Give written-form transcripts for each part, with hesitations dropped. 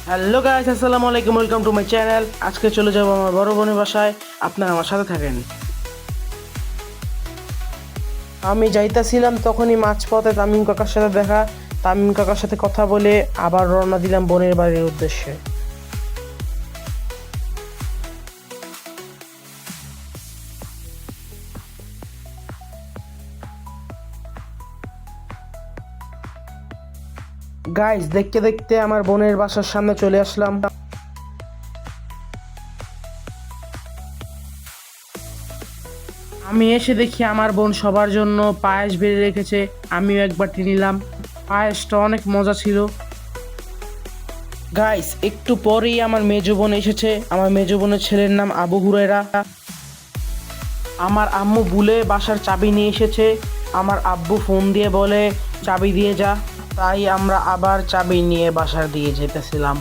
Hello guys, আসসালামু আলাইকুম, welcome to my channel. আজকে চলে যাব আমার বড় বোনের বাসায়। আপনারা আমার সাথে থাকেন। আমি যাইতাছিলাম, তখনই মাঝপথে তামিম কাকার সাথে দেখা। তামিম কাকার সাথে কথা বলে আবার রওনা দিলাম বোনের বাড়ির উদ্দেশ্যে। গাইস, দেখতে দেখতে আমার বোনের বাসার সামনে চলে আসলাম। আমি এসে দেখি আমার বোন সবার জন্য পায়েস বেড়ে রেখেছে। আমিও একবারটি নিলাম। পায়েসটা অনেক মজা ছিল। গাইস, একটু পরেই আমার মেজো বোন এসেছে। আমার মেজো বোনের ছেলের নাম আবু হুরায়রা। আমার আম্মু ভুলে বাসার চাবি নিয়ে এসেছে। আমার আব্বু ফোন দিয়ে বলে চাবি দিয়ে যা। তাই আমরা আবার চাবি নিয়ে বাসার দিয়ে যেতেছিলাম।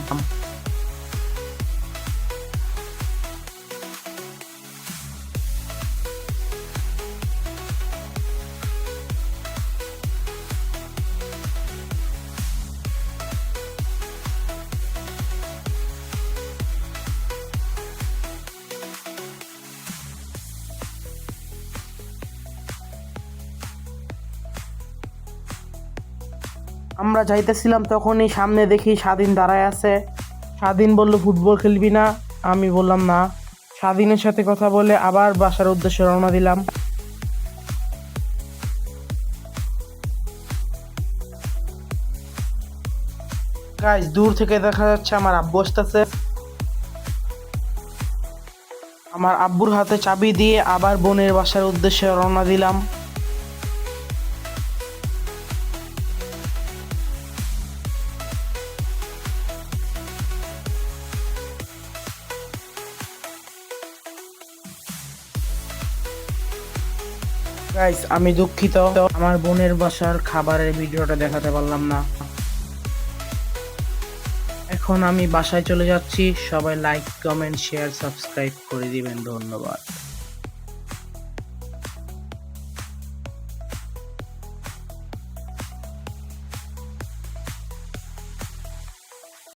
আমরা যাইতেছিলাম, তখনই সামনে দেখি স্বাধীন দাঁড়ায় আছে। স্বাধীন বলল ফুটবল খেলবি না? আমি বললাম না। স্বাধীনের সাথে কথা বলে আবার বাসার উদ্দেশ্যে রওনা দিলাম। গাইস, দূর থেকে দেখা যাচ্ছে আমার আব্বু আসতেছে। আমার আব্বুর হাতে চাবি দিয়ে আবার বোনের বাসার উদ্দেশ্যে রওনা দিলাম। গাইস, আমি দুঃখিত, আমার বোনের বাসার খাবারের ভিডিওটা দেখাতে পারলাম না। এখন আমি বাসায় চলে যাচ্ছি। সবাই লাইক, কমেন্ট, শেয়ার, সাবস্ক্রাইব করে দিবেন। ধন্যবাদ।